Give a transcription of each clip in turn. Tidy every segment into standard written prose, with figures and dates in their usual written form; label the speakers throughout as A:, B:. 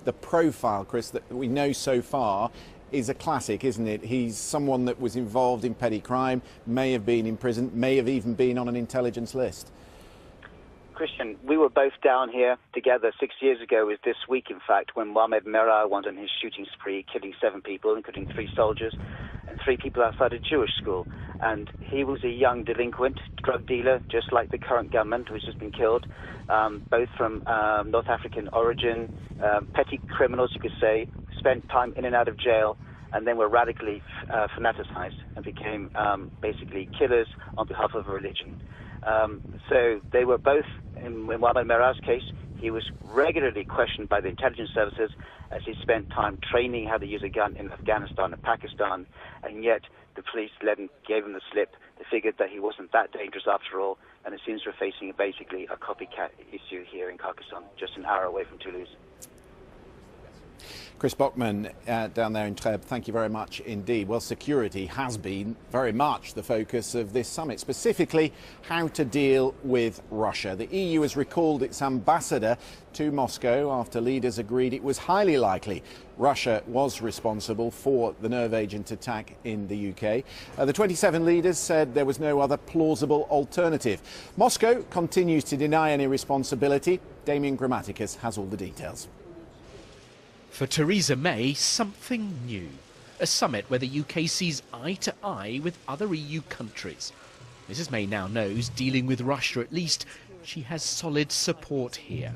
A: the profile, Chris, that we know so far is a classic, isn't it? He's someone that was involved in petty crime, may have been in prison, may have even been on an intelligence list.
B: Christian, we were both down here together 6 years ago, was this week in fact, when Mohamed Merah went on his shooting spree, killing 7 people, including 3 soldiers and 3 people outside a Jewish school. And he was a young delinquent, drug dealer, just like the current government, who's just been killed, both from North African origin, petty criminals, you could say, spent time in and out of jail, and then were radically fanaticized and became basically killers on behalf of a religion. So they were both, in Mohamed Merah's case, he was regularly questioned by the intelligence services as he spent time training how to use a gun in Afghanistan and Pakistan, and yet the police gave him the slip. They figured that he wasn't that dangerous after all, and it seems we're facing basically a copycat issue here in Carcassonne, just an hour away from Toulouse.
A: Chris Bockman down there in Trèbes, thank you very much indeed. Well, security has been very much the focus of this summit, specifically how to deal with Russia. The EU has recalled its ambassador to Moscow after leaders agreed it was highly likely Russia was responsible for the nerve agent attack in the UK. The 27 leaders said there was no other plausible alternative. Moscow continues to deny any responsibility. Damien Grammaticus has all the details.
C: For Theresa May, something new. A summit where the UK sees eye to eye with other EU countries. Mrs May now knows, dealing with Russia at least, she has solid support here.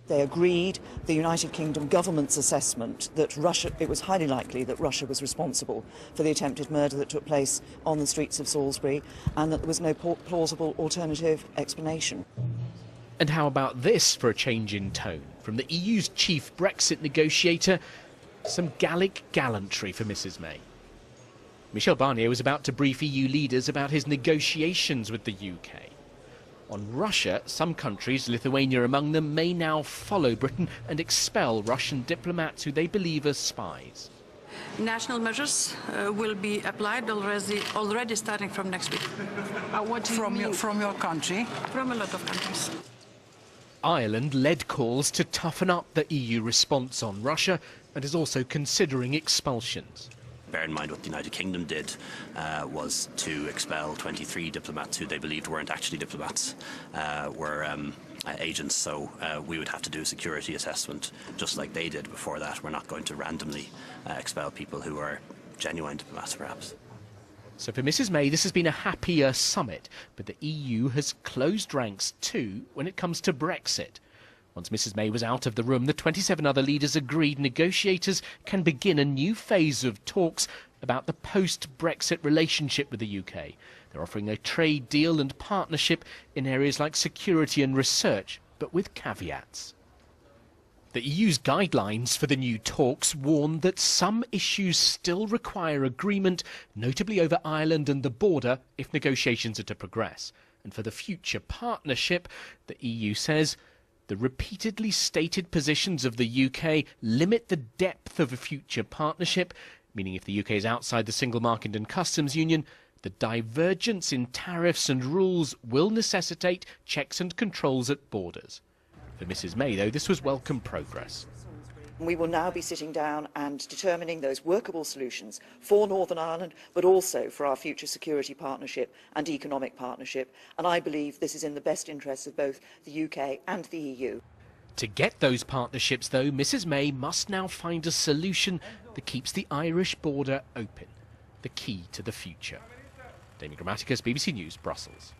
D: They agreed the United Kingdom government's assessment that it was highly likely that Russia was responsible for the attempted murder that took place on the streets of Salisbury, and that there was no plausible alternative explanation.
C: And how about this for a change in tone? From the EU's chief Brexit negotiator, some Gallic gallantry for Mrs May. Michel Barnier was about to brief EU leaders about his negotiations with the UK. On Russia, some countries, Lithuania among them, may now follow Britain and expel Russian diplomats who they believe are spies.
E: National measures will be applied already starting from next week.
F: What do you mean? From your country?
E: From a lot of countries.
C: Ireland led calls to toughen up the EU response on Russia and is also considering expulsions.
G: Bear in mind what the United Kingdom did was to expel 23 diplomats who they believed weren't actually diplomats, were agents, so we would have to do a security assessment just like they did before that. We're not going to randomly expel people who are genuine diplomats, perhaps.
C: So for Mrs May, this has been a happier summit, but the EU has closed ranks too when it comes to Brexit. Once Mrs May was out of the room, the 27 other leaders agreed negotiators can begin a new phase of talks about the post-Brexit relationship with the UK. They're offering a trade deal and partnership in areas like security and research, but with caveats. The EU's guidelines for the new talks warn that some issues still require agreement, notably over Ireland and the border, if negotiations are to progress. And for the future partnership, the EU says the repeatedly stated positions of the UK limit the depth of a future partnership, meaning if the UK is outside the single market and customs union, the divergence in tariffs and rules will necessitate checks and controls at borders. For Mrs May, though, this was welcome progress.
D: We will now be sitting down and determining those workable solutions for Northern Ireland, but also for our future security partnership and economic partnership. And I believe this is in the best interests of both the UK and the EU.
C: To get those partnerships, though, Mrs May must now find a solution that keeps the Irish border open. The key to the future. Damien Grammaticus, BBC News, Brussels.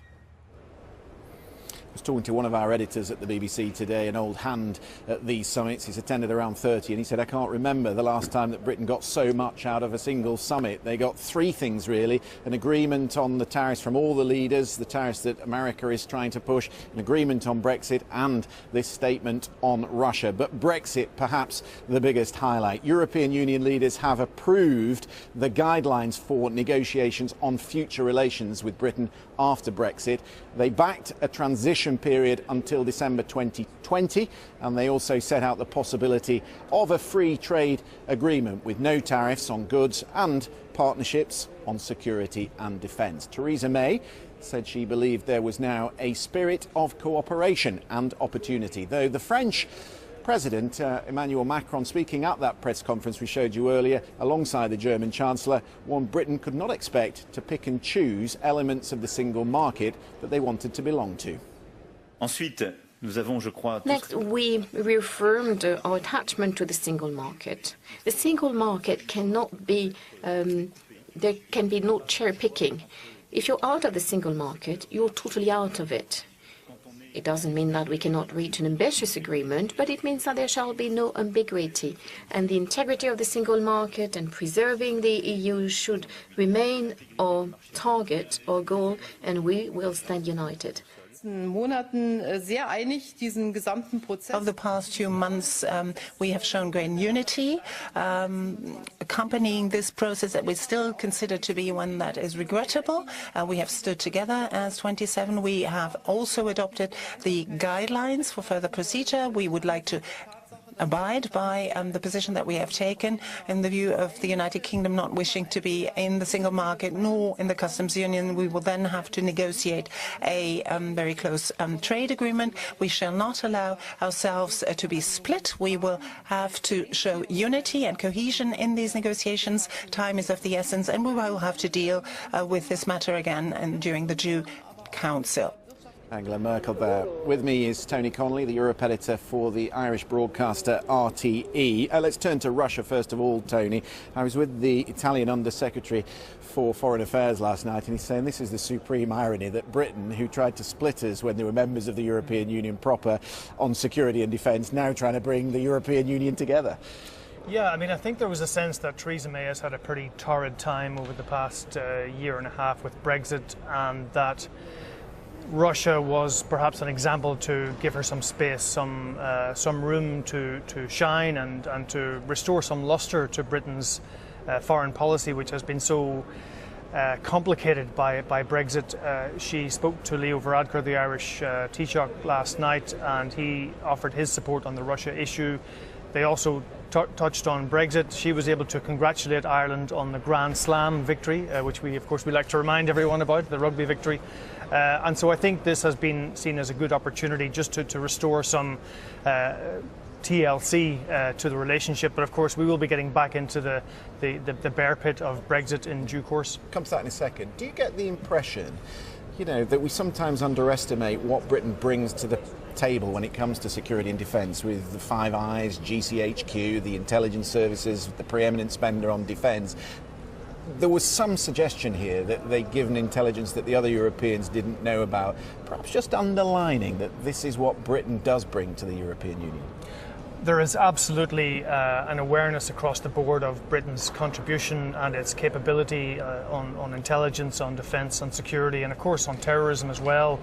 A: I was talking to one of our editors at the BBC today, an old hand at these summits. He's attended around 30, and he said, I can't remember the last time that Britain got so much out of a single summit. They got 3 things, really. An agreement on the tariffs from all the leaders, the tariffs that America is trying to push, an agreement on Brexit, and this statement on Russia. But Brexit, perhaps the biggest highlight. European Union leaders have approved the guidelines for negotiations on future relations with Britain after Brexit. They backed a transition period until December 2020, and they also set out the possibility of a free trade agreement with no tariffs on goods and partnerships on security and defence. Theresa May said she believed there was now a spirit of cooperation and opportunity, though the French President Emmanuel Macron, speaking at that press conference we showed you earlier, alongside the German Chancellor, warned Britain could not expect to pick and choose elements of the single market that they wanted to belong to.
H: Next, we reaffirmed our attachment to the single market. The single market cannot be, there can be no cherry picking. If you're out of the single market, you're totally out of it. It doesn't mean that we cannot reach an ambitious agreement, but it means that there shall be no ambiguity. And the integrity of the single market and preserving the EU should remain our target, our goal, and we will stand united.
I: Over the past few months, we have shown great unity, accompanying this process that we still consider to be one that is regrettable. We have stood together as 27. We have also adopted the guidelines for further procedure. We would like to abide by the position that we have taken in the view of the United Kingdom not wishing to be in the single market nor in the customs union. We will then have to negotiate a very close trade agreement. We shall not allow ourselves to be split. We will have to show unity and cohesion in these negotiations. Time is of the essence, and we will have to deal with this matter again during the due Council.
A: Angela Merkel there. With me is Tony Connolly, the Europe editor for the Irish broadcaster RTE. Let's turn to Russia first of all, Tony. I was with the Italian Undersecretary for Foreign Affairs last night, and he's saying this is the supreme irony that Britain, who tried to split us when they were members of the European Union proper on security and defence, now trying to bring the European Union together.
J: Yeah, I mean, I think there was a sense that Theresa May has had a pretty torrid time over the past year and a half with Brexit, and that Russia was perhaps an example to give her some space, some room to shine and to restore some lustre to Britain's foreign policy, which has been so complicated by Brexit. She spoke to Leo Varadkar, the Irish Taoiseach, last night, and he offered his support on the Russia issue. They also touched on Brexit. She was able to congratulate Ireland on the Grand Slam victory, which we like to remind everyone about, the rugby victory. And so I think this has been seen as a good opportunity just to restore some TLC to the relationship. But of course, we will be getting back into the bear pit of Brexit in due course.
A: Come to that in a second. Do you get the impression, that we sometimes underestimate what Britain brings to the table when it comes to security and defence, with the Five Eyes, GCHQ, the intelligence services, the preeminent spender on defence? There was some suggestion here that they'd given intelligence that the other Europeans didn't know about, perhaps just underlining that this is what Britain does bring to the European Union.
J: There is absolutely an awareness across the board of Britain's contribution and its capability on intelligence, on defence, on security, and of course on terrorism as well.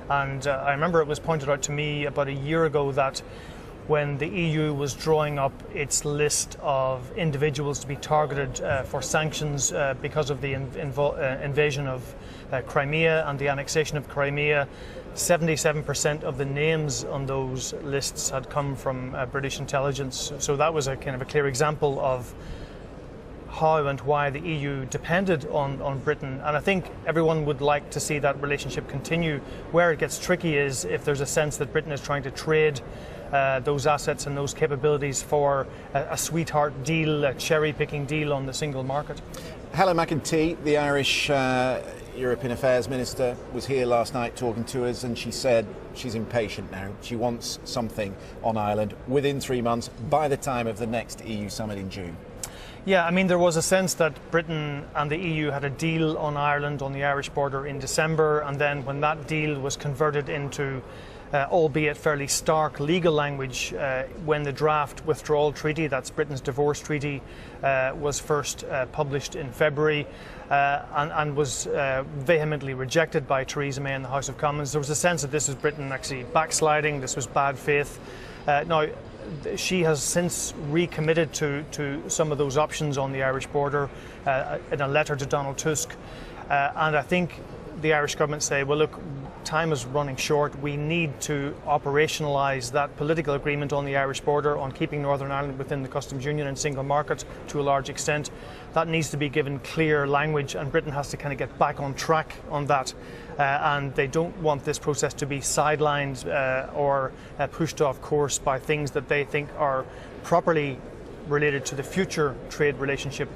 J: And I remember it was pointed out to me about a year ago that when the EU was drawing up its list of individuals to be targeted for sanctions because of the invasion of Crimea and the annexation of Crimea, 77% of the names on those lists had come from British intelligence. So that was a kind of a clear example of how and why the EU depended on Britain. And I think everyone would like to see that relationship continue. Where it gets tricky is if there's a sense that Britain is trying to trade those assets and those capabilities for a sweetheart deal, a cherry-picking deal on the single market.
A: Helen McEntee, the Irish European Affairs Minister, was here last night talking to us, and she said she's impatient now. She wants something on Ireland within 3 months, by the time of the next EU summit in June.
J: Yeah, I mean, there was a sense that Britain and the EU had a deal on Ireland, on the Irish border in December, and then when that deal was converted into albeit fairly stark legal language, when the draft withdrawal treaty, that's Britain's divorce treaty, was first published in February and was vehemently rejected by Theresa May in the House of Commons. There was a sense that this was Britain actually backsliding, this was bad faith. Now, she has since recommitted to some of those options on the Irish border in a letter to Donald Tusk. And I think the Irish government say, well, look, time is running short. We need to operationalise that political agreement on the Irish border on keeping Northern Ireland within the customs union and single market to a large extent. That needs to be given clear language, and Britain has to kind of get back on track on that. And they don't want this process to be sidelined or pushed off course by things that they think are properly related to the future trade relationship.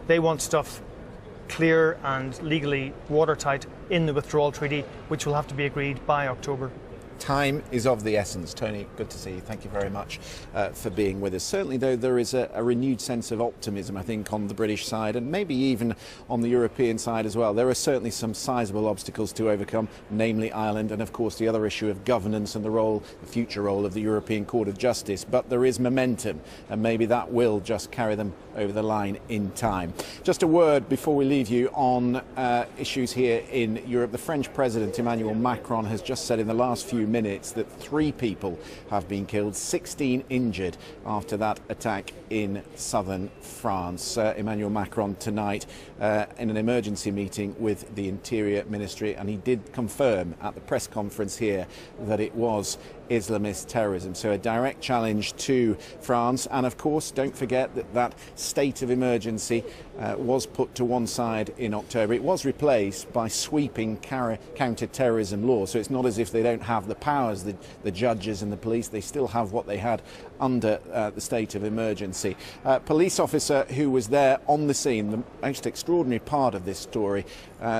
J: They want stuff clear and legally watertight in the withdrawal treaty, which will have to be agreed by October.
A: Time is of the essence. Tony, good to see you. Thank you very much for being with us. Certainly, though, there is a renewed sense of optimism, I think, on the British side and maybe even on the European side as well. There are certainly some sizable obstacles to overcome, namely Ireland and, of course, the other issue of governance and the future role of the European Court of Justice. But there is momentum, and maybe that will just carry them over the line in time. Just a word before we leave you on issues here in Europe. The French President, Emmanuel Macron, has just said in the last few minutes that 3 people have been killed, 16 injured after that attack in southern France. Emmanuel Macron tonight in an emergency meeting with the Interior Ministry, and he did confirm at the press conference here that it was Islamist terrorism. So a direct challenge to France, and of course don't forget that state of emergency was put to one side in October. It was replaced by sweeping counter-terrorism law, so it's not as if they don't have the powers, the judges and the police. They still have what they had under the state of emergency. Police officer who was there on the scene, the most extraordinary part of this story,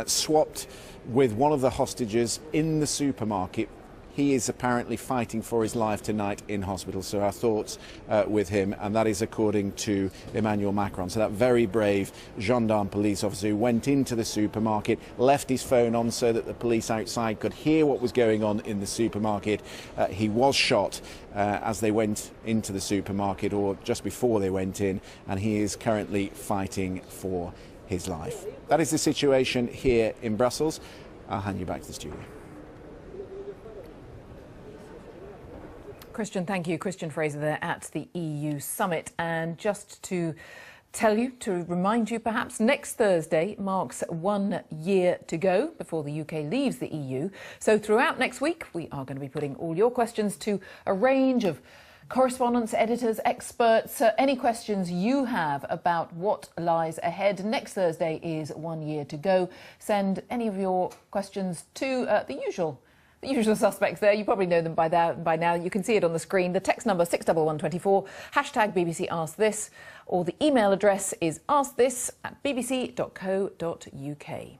A: swapped with one of the hostages in the supermarket. He is apparently fighting for his life tonight in hospital, so our thoughts with him, and that is according to Emmanuel Macron. So that very brave gendarme police officer who went into the supermarket, left his phone on so that the police outside could hear what was going on in the supermarket. He was shot as they went into the supermarket, or just before they went in, and he is currently fighting for his life. That is the situation here in Brussels. I'll hand you back to the studio.
K: Christian, thank you. Christian Fraser there at the EU summit. And just to tell you, to remind you perhaps, next Thursday marks 1 year to go before the UK leaves the EU. So throughout next week, we are going to be putting all your questions to a range of correspondents, editors, experts. Any questions you have about what lies ahead. Next Thursday is 1 year to go. Send any of your questions to the usual suspects there. You probably know them by now. You can see it on the screen. The text number 61124, hashtag BBC Ask This, or the email address is askthis@bbc.co.uk.